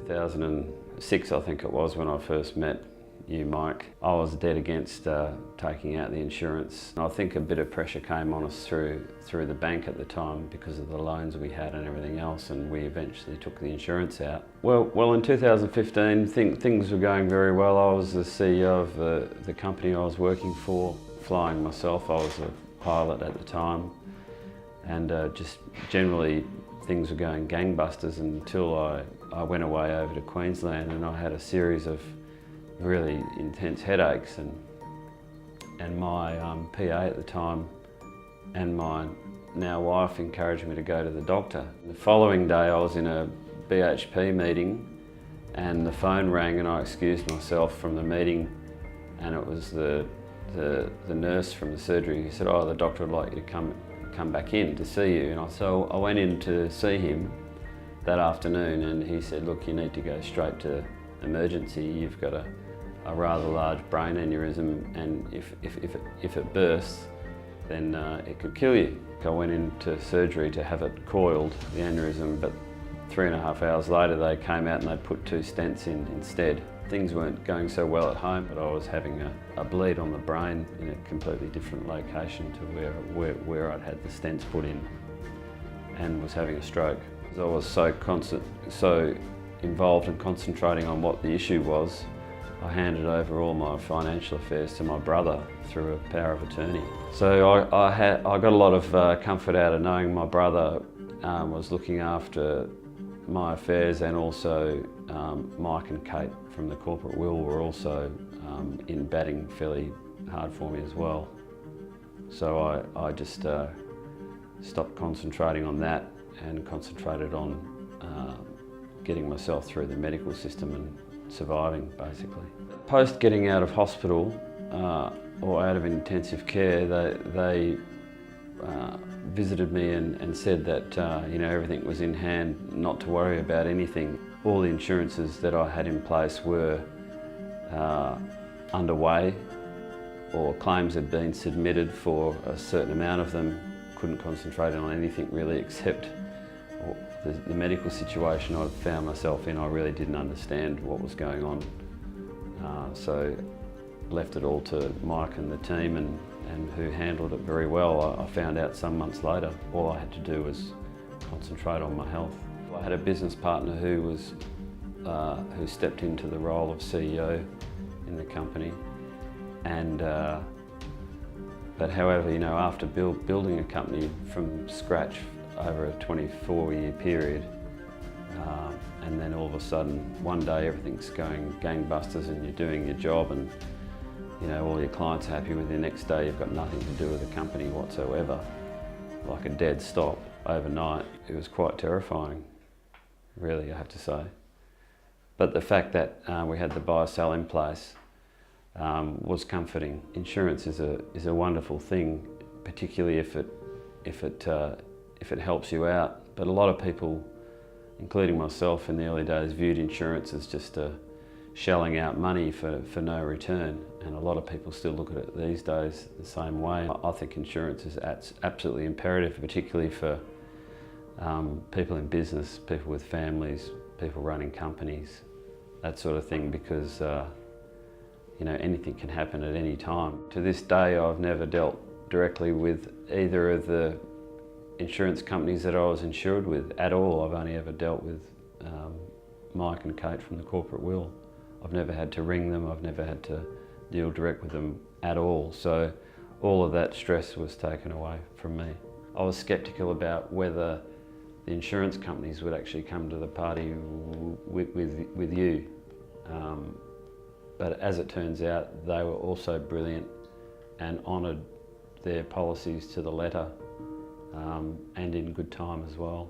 2006, I think it was, when I first met you, Mike. I was dead against taking out the insurance. I think a bit of pressure came on us through the bank at the time because of the loans we had and everything else, and we eventually took the insurance out. Well, in 2015, things were going very well. I was the CEO of the company I was working for, flying myself. I was a pilot at the time, and just generally things were going gangbusters until I went away over to Queensland, and I had a series of really intense headaches, and my PA at the time and my now wife encouraged me to go to the doctor. The following day I was in a BHP meeting and the phone rang, and I excused myself from the meeting, and it was the nurse from the surgery who said, "Oh, the doctor would like you to come back in to see you." And so I went in to see him that afternoon, and he said, "Look, you need to go straight to emergency. You've got a rather large brain aneurysm, and if it bursts, then it could kill you." I went into surgery to have it coiled, the aneurysm, but 3.5 hours later they came out and they put 2 stents in instead. Things weren't going so well at home, but I was having a bleed on the brain in a completely different location to where I'd had the stents put in, and was having a stroke. I was so involved in concentrating on what the issue was, I handed over all my financial affairs to my brother through a power of attorney. So I got a lot of comfort out of knowing my brother was looking after my affairs, and also Mike and Kate from the corporate will were also in batting fairly hard for me as well. So I just stopped concentrating on that and concentrated on getting myself through the medical system and surviving, basically. Post getting out of hospital or out of intensive care, they visited me and said that everything was in hand, not to worry about anything. All the insurances that I had in place were underway, or claims had been submitted for a certain amount of them. Couldn't concentrate on anything really except the medical situation I found myself in. I really didn't understand what was going on. So left it all to Mike and the team, and who handled it very well. I found out some months later all I had to do was concentrate on my health. I had a business partner who stepped into the role of CEO in the company, and but however, after building a company from scratch over a 24-year period, and then all of a sudden one day everything's going gangbusters and you're doing your job, and all your clients are happy with you. Next day you've got nothing to do with the company whatsoever, like a dead stop overnight. It was quite terrifying, really, I have to say. But the fact that we had the buy-sell in place was comforting. Insurance is a wonderful thing, particularly if it helps you out. But a lot of people, including myself in the early days, viewed insurance as just shelling out money for no return. And a lot of people still look at it these days the same way. I think insurance is absolutely imperative, particularly for people in business, people with families, people running companies, that sort of thing, because anything can happen at any time. To this day, I've never dealt directly with either of the insurance companies that I was insured with at all. I've only ever dealt with Mike and Kate from the corporate will. I've never had to ring them, I've never had to deal direct with them at all. So all of that stress was taken away from me. I was sceptical about whether the insurance companies would actually come to the party with you. But as it turns out, they were also brilliant and honoured their policies to the letter, and in good time as well.